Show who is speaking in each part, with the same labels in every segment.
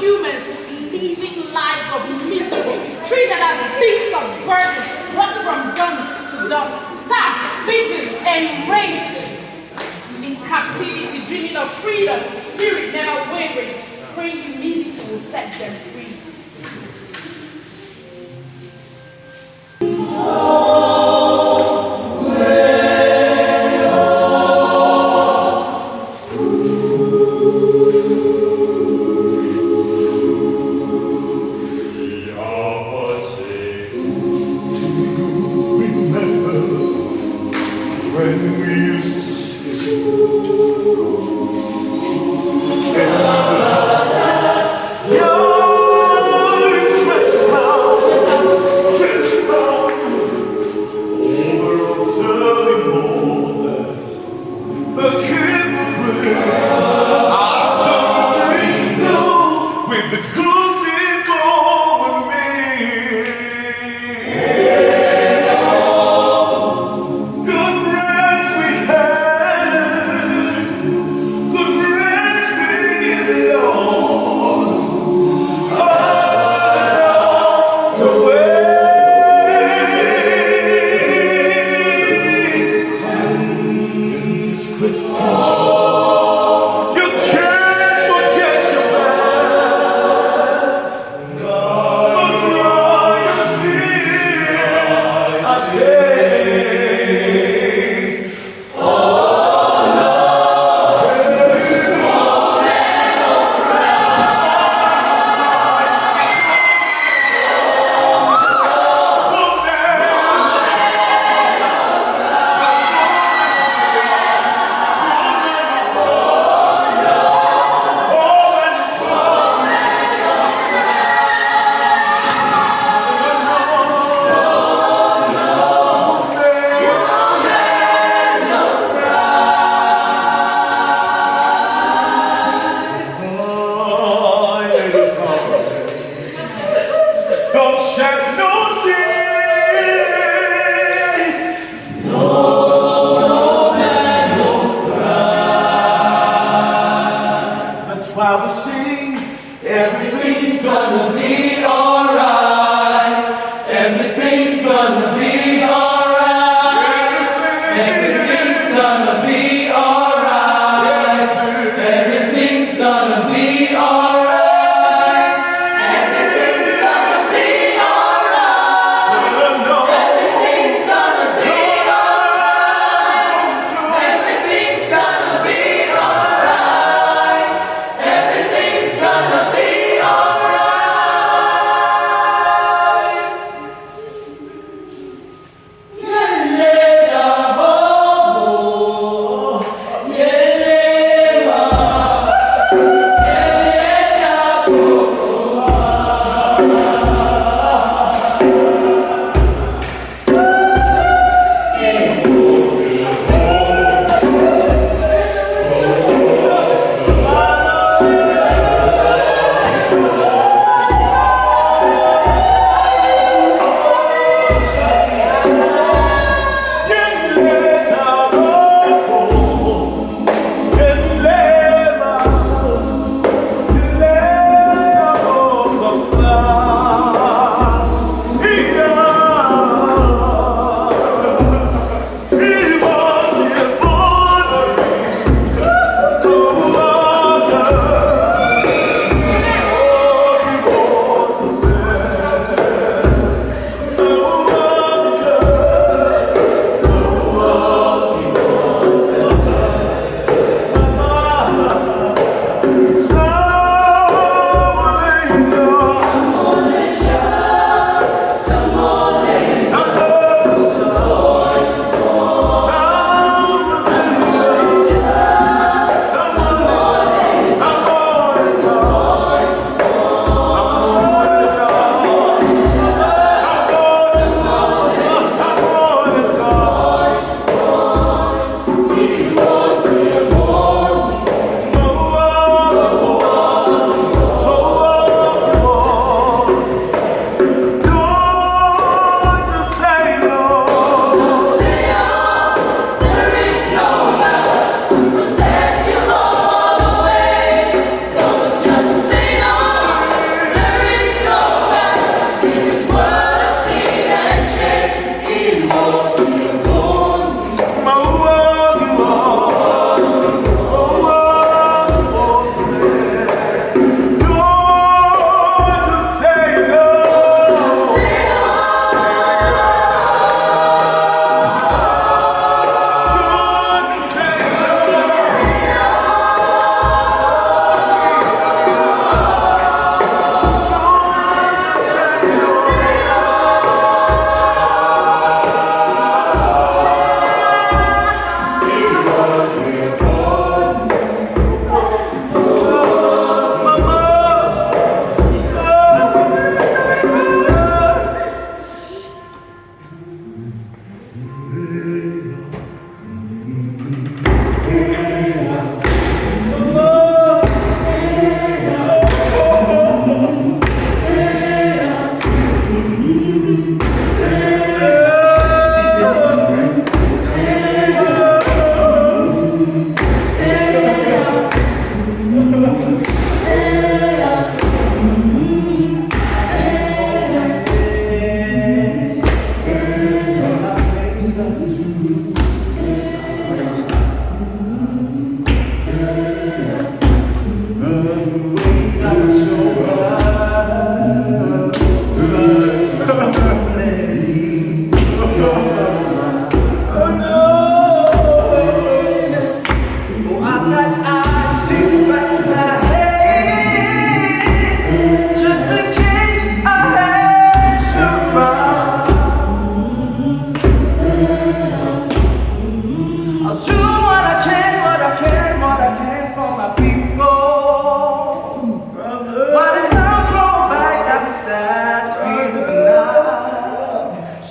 Speaker 1: humans living lives of misery, treated as beasts of burden, brought from gun to dust, starved, beaten, and raped. In captivity, dreaming of freedom, spirit never wavering, praying humility will set them free.
Speaker 2: When we used to sing, you're stretched out over observing all that the hypocrite are starting now with the good people with me. Great fortune.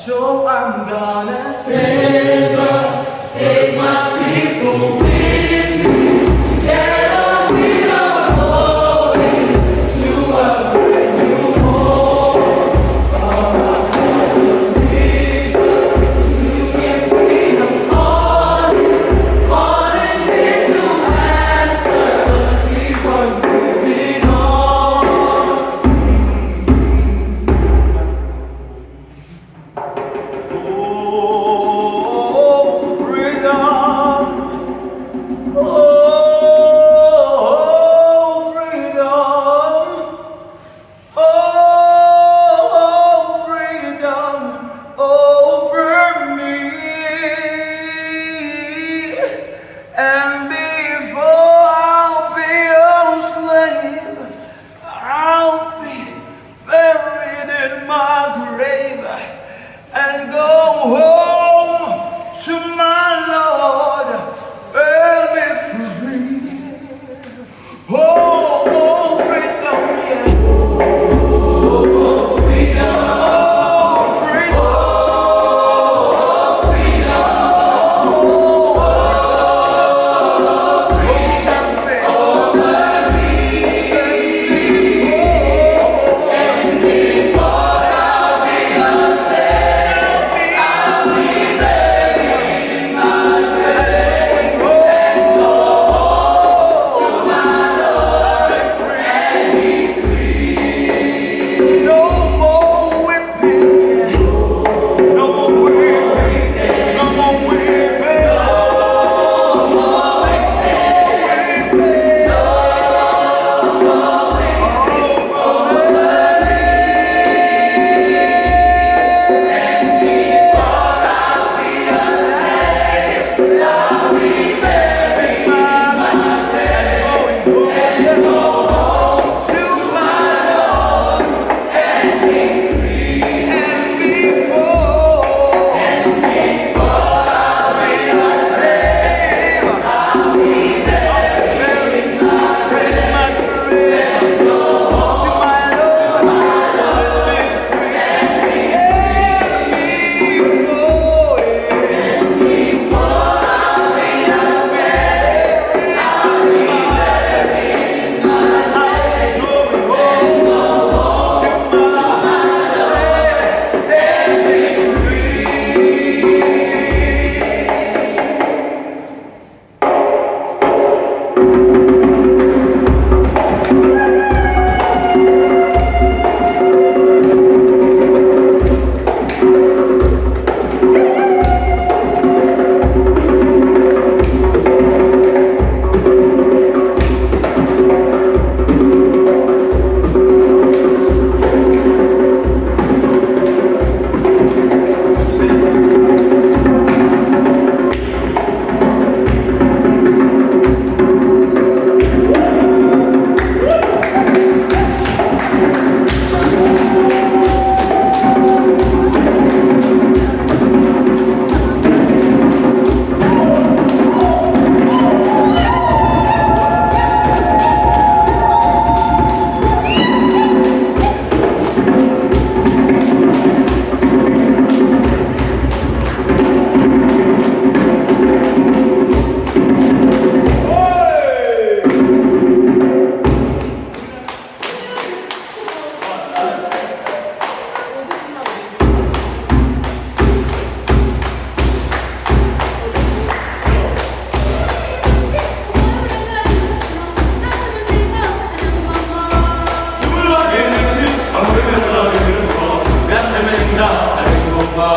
Speaker 3: So I'm gonna stand up, take my people with me. Together we are going to a brand new home. For our common freedom, union, freedom, calling me to answer. Keep on moving on.
Speaker 2: And before I'll be a slave, I'll be buried in my grave and go home to my Lord and be free. Oh, oh, freedom, yeah. Oh, freedom. Oh, freedom.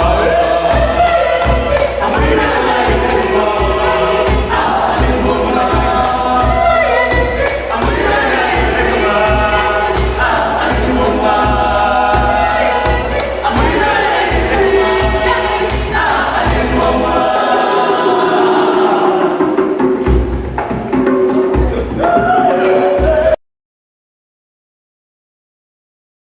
Speaker 3: I'm